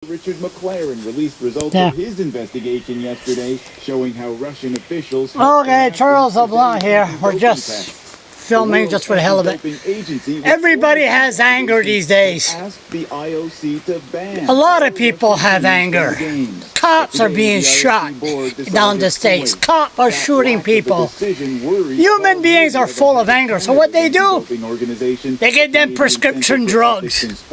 Richard McLaren released results of his investigation yesterday, showing how Russian officials... Okay, Charles LeBlanc here. We're just filming just for the hell of it. Everybody has anger these days. A lot of people have anger. Cops are being shot down the States. Cops are shooting people. Human beings are full of anger. So what they do? They get them prescription drugs.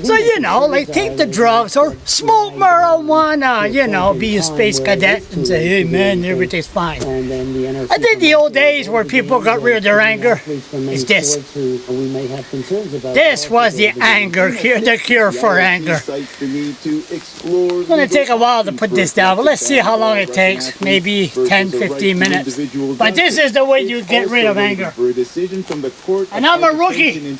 So, you know, like take the drugs or smoke marijuana, you know, be a space cadet and say, hey man, everything's fine. I think the old days where people got rid of their anger is this. This was the anger, the cure for anger. It's going to take a while to put this down, but let's see how long it takes. Maybe 10-15 minutes. But this is the way you get rid of anger. And I'm a rookie.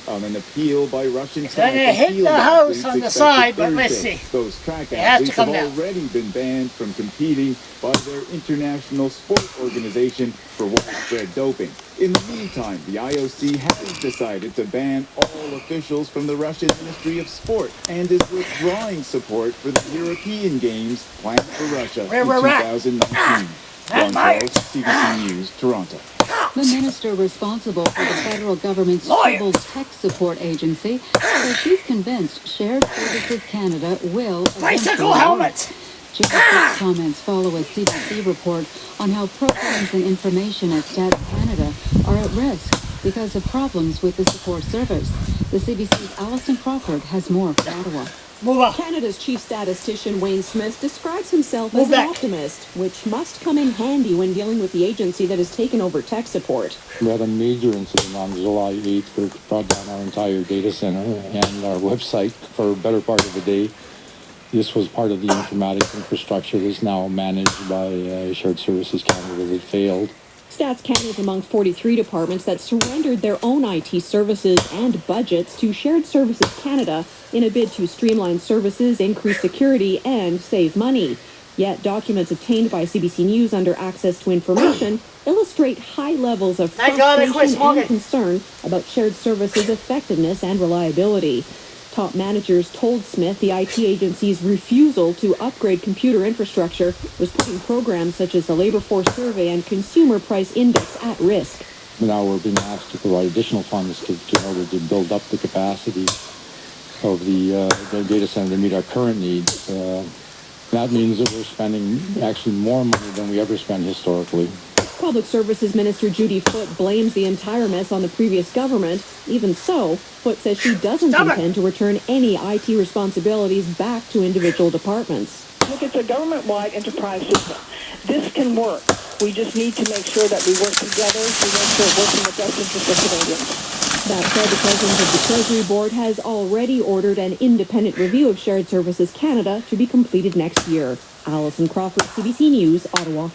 On an appeal by Russian it's going to hit the house on the side, but let's see. Those track it has to come have already been banned from competing by their international sport organization for widespread doping. In the meantime, the IOC has decided to ban all officials from the Russian Ministry of Sport and is withdrawing support for the European Games planned for Russia in 2019. Ron Charles, CBC News, Toronto. The minister responsible for the federal government's Civil Tech Support Agency says she's convinced Shared Services Canada will bicycle helmets. Chica's comments follow a CBC report on how programs and information at Stats Canada are at risk because of problems with the support service. The CBC's Alison Crawford has more for Ottawa. Canada's chief statistician Wayne Smith describes himself as an optimist, which must come in handy when dealing with the agency that has taken over tech support. We had a major incident on July 8th where it brought down our entire data center and our website for a better part of the day. This was part of the informatics infrastructure that is now managed by Shared Services Canada that failed. Stats Canada is among 43 departments that surrendered their own IT services and budgets to Shared Services Canada in a bid to streamline services, increase security, and save money. Yet documents obtained by CBC News under Access to Information illustrate high levels of frustration and concern about Shared Services' effectiveness and reliability. Top managers told Smith the IT agency's refusal to upgrade computer infrastructure was putting programs such as the Labour Force Survey and Consumer Price Index at risk. Now we're being asked to provide additional funds in order to build up the capacity of the data center to meet our current needs. That means that we're spending actually more money than we ever spent historically. Public Services Minister Judy Foote blames the entire mess on the previous government. Even so, Foote says she doesn't intend to return any IT responsibilities back to individual departments. Look, it's a government-wide enterprise system. This can work. We just need to make sure that we work together to make sure it works in the best interest of Canadians. That said, the President of the Treasury Board has already ordered an independent review of Shared Services Canada to be completed next year. Alison Crawford, CBC News, Ottawa.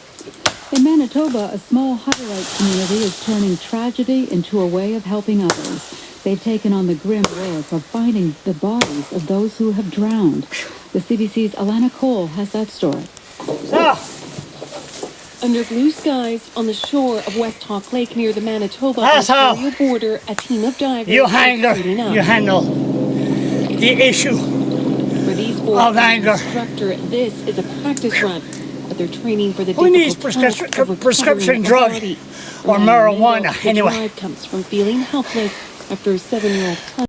In Manitoba, a small Hutterite community is turning tragedy into a way of helping others. They've taken on the grim work of finding the bodies of those who have drowned. The CBC's Alana Cole has that story. Under blue skies on the shore of West Hawk Lake near the Manitoba-Ontario border, a team of divers you handle the issue for these of anger. Instructor, this is a practice run, but they're training for the who needs prescription drug or marijuana the anyway? Drive comes from feeling helpless after a 7-year-old cousin